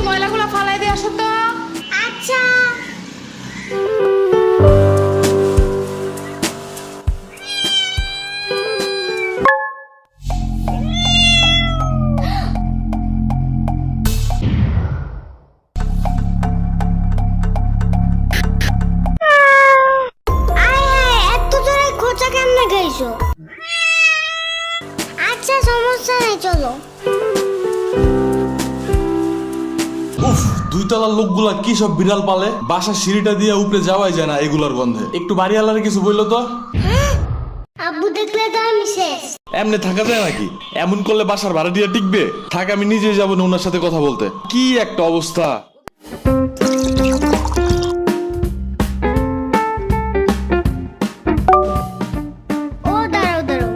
ময়লাগুলো ফালাই দিয়ে আসো তো। আচ্ছা। আচ্ছা সমস্যা নাই, চলো। উফ, দুই তলার লোকগুলা কি সব বিড়াল পালে, বাসার সিঁড়িটা দিয়ে উপরে যাওয়াই যায় না এগুলার গন্ধে। একটু বাড়িওয়ালার কিছু বললো তো। আব্বু দেখলে তো আমি শেষ। এমনি থাকা যায় নাকি? এমন করলে বাসার ভাড়া দিয়ে টিকবে? থাক, আমি নিজেই যাবো না ওনার সাথে কথা বলতে। কি একটা অবস্থা। ও দাঁড়াও দাঁড়াও।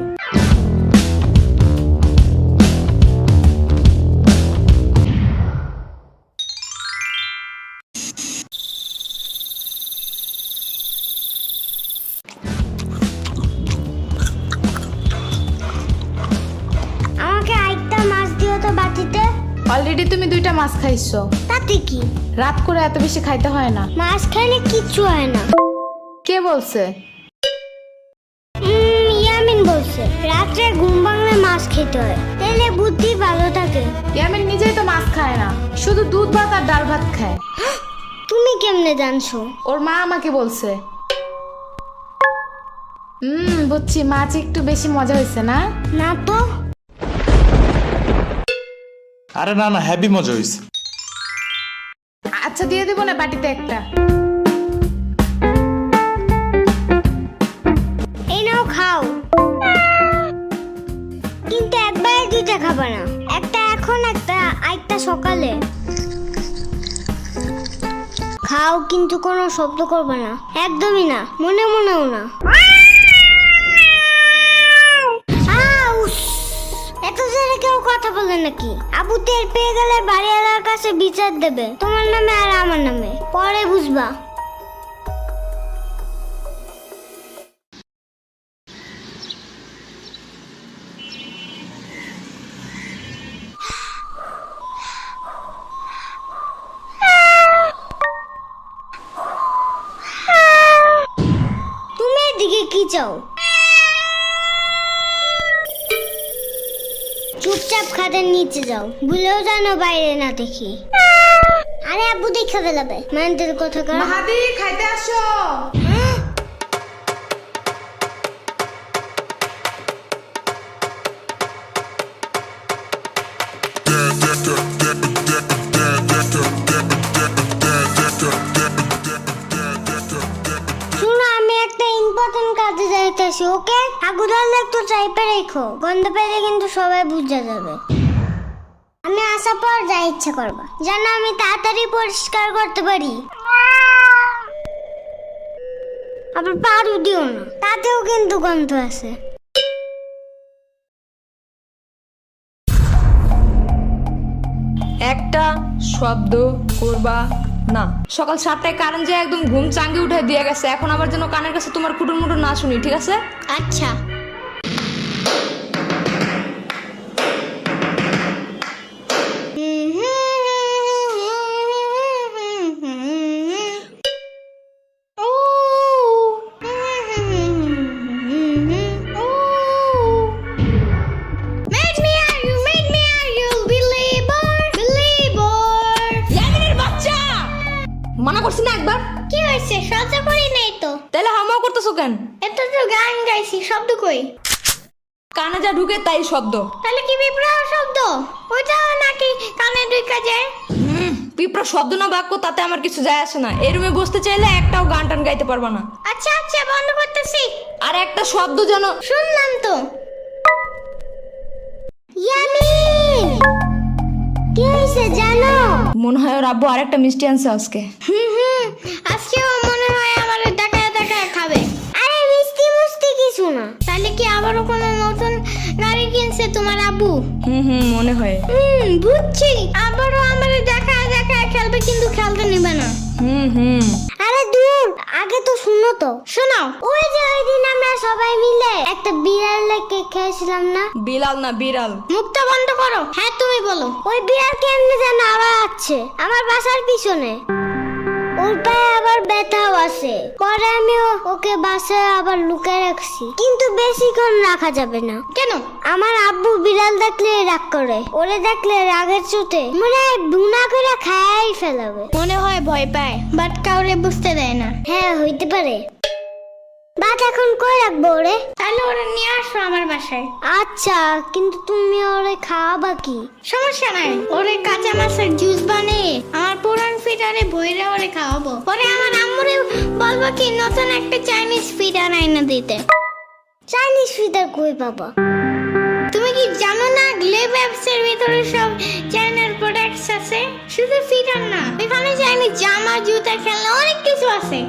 আমাকে আরেকটা মাছ দিও তো বাটিতে। অলরেডি তুমি 2টা মাছ খাইছো। তাতে কি? রাত করে এত বেশি খাইতে হয় না। মাছ খাইলে কিচ্ছু হয় না। কে বলছে? ইয়ামিন বলছে রাত্রে ঘুম ভাঙলে মাছ খেতে হয়, তাহলে বুদ্ধি ভালো থাকে। ইয়ামিন নিজেই তো মাছ খায় না, শুধু দুধ ভাত আর ডাল ভাত খায়। তুমি কেমনে জানছো? ওর মা আমাকে বলছে। বুঝছি, মাছ একটু বেশি মজা হয়েছে না? না তো। আরে না না, হ্যাপি মজা হয়েছে। আচ্ছা দিয়ে দেবো না বাটিতে একটা। এই নাও খাও, কিন্তু একবারে 2টা খাবে না। একটা এখন, একটা সকালে। খাও, কিন্তু কোনো শব্দ করবে না, একদমই না, মনে মনেও না। এত জোরে কেউ কথা বলে নাকি? আবু টের পেয়ে গেলে বাড়িওয়ালার কাছে বিচার দেবে, তোমার নামে আর আমার নামে, পরে বুঝবা। তুমি এদিকে কি চাও? চুপচাপ খাটের নিচে যাও, ভুলেও জানো বাইরে না দেখি। আরে আব্বু দেখে ফেলাবে, মানতের কথা কর। মাহাদি খাইতে আসো। শুনো, আমি একটা ইম্পর্টেন্ট কাজে যাইতেছি, ওকে? আগুদাল একটু চাইপে রেখো, গন্ধ পেলে কিন্তু সবাই বুঝে যাবে। আমি আসার পর যা ইচ্ছা করবা, যেন আমি তাড়াতাড়ি পরিষ্কার করতে পারি। আবার পারু দিও না, তাতেও কিন্তু গন্ধ আছে। একটা শব্দ করবা না। সকাল 7টায় কারেন্ট যায়, একদম ঘুম চাঙ্গে উঠে দিয়ে গেছে। এখন আবার যেন কানের কাছে তোমার কুটুর মুটুর না শুনি, ঠিক আছে? আচ্ছা। মানা করছি না একবার? কি হয়েছে? শব্দ করি নাই তো। তাহলে হামাও করতেছো কেন? এটা তো গান গাইছি, শব্দ কই? কানে যা ঢুকে তাই শব্দ। তাহলে কি বিপ্লব শব্দ? ওইটাও নাকি কানে ঢুকে যায়? পিঁপড়া শব্দ না বাক্য, তাতে আমার কিছু যায় আসে না। এই রুমে বসতে চাইলে একটাও গান টান গাইতে পারবা না। আচ্ছা আচ্ছা, বন্ধ করতেছি। আর একটা শব্দ যেন। শুনলাম তো। ইয়ামিন, কি হয়েছে জানো? মনে হয় ওর আব্বু আরেকটা মিষ্টি আনছে আজকে। আজকেও মনে হয় আমার দেখায় দেখায় খাবে। আরে মিষ্টি মুষ্টি কিছু না। তাহলে কি আবারও কোনো নতুন গাড়ি কিনছে তোমার আব্বু? মনে হয়। বুঝছি, আবারও আমার দেখায় দেখায় খেলবে, কিন্তু খেলতে নেবে না। হুম। আরে দূর, আগে তো শুনো তো, শোনাও। ওই যে ওই দিন আমরা সবাই মিলে একটা বিড়ালের কেক খেয়েছিলাম না? বিলাল না বিড়াল। মুখটা বন্ধ করো। হ্যাঁ তুমি বলো। ওই বিড়াল কেমনে যেন আবার আছে আমার বাসার পিছনে। ওর পায়ে আবার ব্যথাও আছে। পরে আমি ওকে বাসায় আবার লুকিয়ে রাখছি, কিন্তু বেশিক্ষণ রাখা যাবে না। কেন? আমার আব্বু বিড়াল দেখলে রাগ করে। ওরে দেখলে রাগের চোটে মনে হয় বুনা করে খাই ফেলাবে। মনে হয় ভয় পায়, বাট কাউরে বুঝতে দেয় না। হ্যাঁ হইতে পারে। বাট এখন কই রাখবো ওরে? তাহলে ওরে নিয়ে আসো আমার বাসায়। আচ্ছা, কিন্তু তুমি ওরে খাওয়াবা কি? সমস্যা নাই, ওরে কাঁচা মাছের জুস বানিয়ে আমার পুরান ফিডারে বইরে ওরে খাওয়াবো। পরে আমার আম্মুরে বলবো কি নতুন একটা চাইনিজ ফিডার আইনা দিতে। চাইনিজ ফিডার কই পাবা? তুমি কি জানো না গ্লেব অ্যাপসের ভিতরে সব চাইনার প্রোডাক্টস আছে? শুধু ফিডার না, এখানে চাইনিজ জামা জুতা খেলনা অনেক কিছু আছে।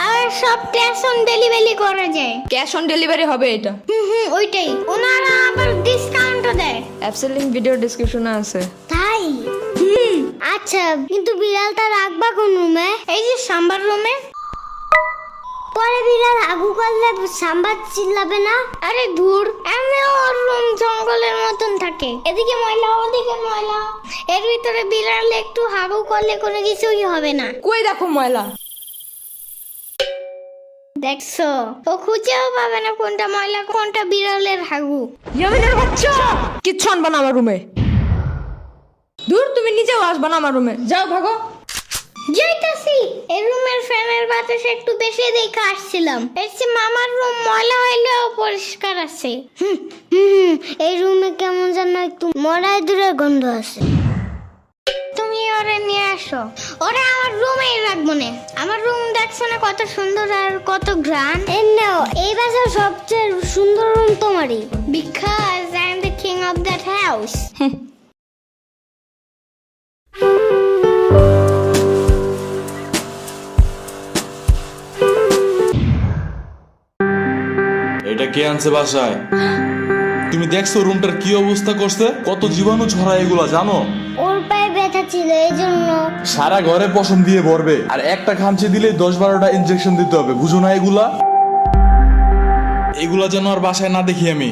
আর সব ক্যাশ অন ডেলিভারি করা যায়। ক্যাশ অন ডেলিভারি হবে এটা। ওইটাই। ওনারা আবার ডিসকাউন্টও দেয়। অ্যাপসের লিংক ভিডিও ডেসক্রিপশনে আছে। তাই? আচ্ছা, কিন্তু বিড়ালটা রাখবা কোন রুমে? এই যে সাম্বার রুমে। পরে বিড়াল আগু করলে সাম্বার চিল্লাবে না? আরে ধুর, এমনি ওর রুম জঙ্গলের মতন থাকে, এদিকে ময়লা ওদিকে ময়লা। এর ভিতরে বিড়াল একটু হাগু করলে কোনো কিছুই হবে না। কই দেখো ময়লা। দেখছো, ও খুঁজেও পাবে না কোনটা ময়লা কোনটা বিড়ালের হাগু। ইয়ামিনের বাচ্চা, কিচ্ছু আনবা না আমার রুমে। দূর, তুমি নিজেও আসবা না আমার রুমে। যাও ভাগো। যাইতাছি। এই রুমের ফ্যানের বাতাস একটু বেশি দেখে আসছিলাম। এর চেয়ে মামার রুম ময়লা হইলেও পরিষ্কার আছে। এই রুমে কেমন যেন একটু মরাই দূরের গন্ধ আছে। তুমি ওরে নিয়ে আসো। ওরে আমার রুমেই রাখবো না। আমার রুম দেখছো না কত সুন্দর আর কত গ্রান। এই বাসার সবচেয়ে সুন্দর রুম তোমারই, because I am the king of that house. এটা কে আনছে বাসায়? তুমি দেখছো রুমটার কি অবস্থা করছে? কত জীবাণু ছড়ায় এগুলা জানো? ওর পায়ে ব্যথা ছিল এই জন্য। সারা ঘরে পশম দিয়ে ভরবে, আর একটা খামচি দিলে 10-12টা ইনজেকশন দিতে হবে। বুঝো না এগুলা? এগুলা যেন আর বাসায় না দেখি আমি।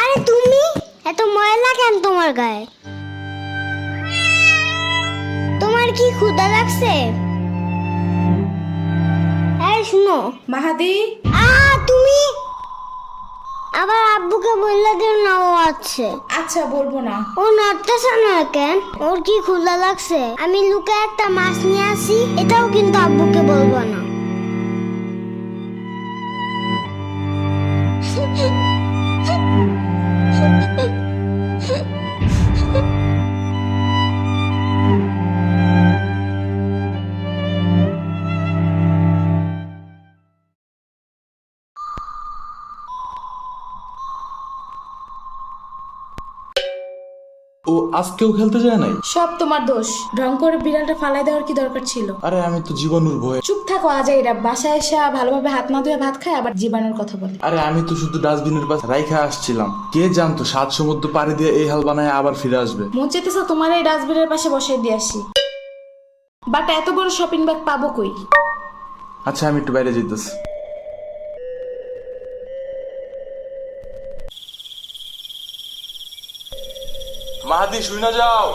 আরে তুমি এত ময়লা কেন তোমার গায়ে? তোমার কি ক্ষুধা লাগছে? এই শুনো মাহাদি, তুমি আবার আব্বুকে বললে দিও না ও আছে। আচ্ছা বলবো না। ও নড়তেছে না কেন? ওর কি ক্ষুধা লাগছে? আমি লুকে একটা মাছ নিয়ে আসি, এটাও কিন্তু আব্বুকে বলবো না। ও আজকেও খেলতে যায় নাই? সব তোমার দোষ। ঢং করে বিড়ালটা ফালাই দেওয়ার কি দরকার ছিল? আরে আমি তো জীবাণুর ভয়ে। চুপ থাকো আজাইরা, বাসায় এসে ভালোভাবে হাত না ধুয়ে ভাত খায় আবার জীবাণুর কথা বলে। আরে আমি তো শুধু ডাস্টবিনের পাশে রাইখা আসছিলাম। কে জানতো 7 সমুদ্র পাড়ি দিয়ে এই হাল বানায় আবার ফিরে আসবে। মন চাইতেছে তোমার এই ডাস্টবিনের পাশে বসাই দিয়ে আসি, বাট এত বড় শপিং ব্যাগ পাবো কই? আচ্ছা আমি একটু বাইরে যেতেছি। মাহাদি শুই না যাও।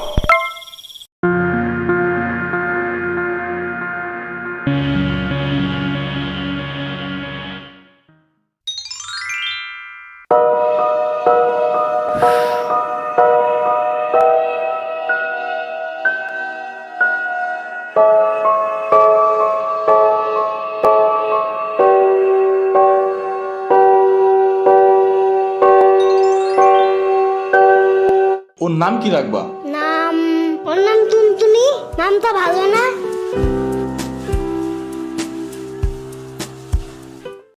ওর নাম কি রাখবা? ওর নাম টুনটুনি। নামটা ভালো না?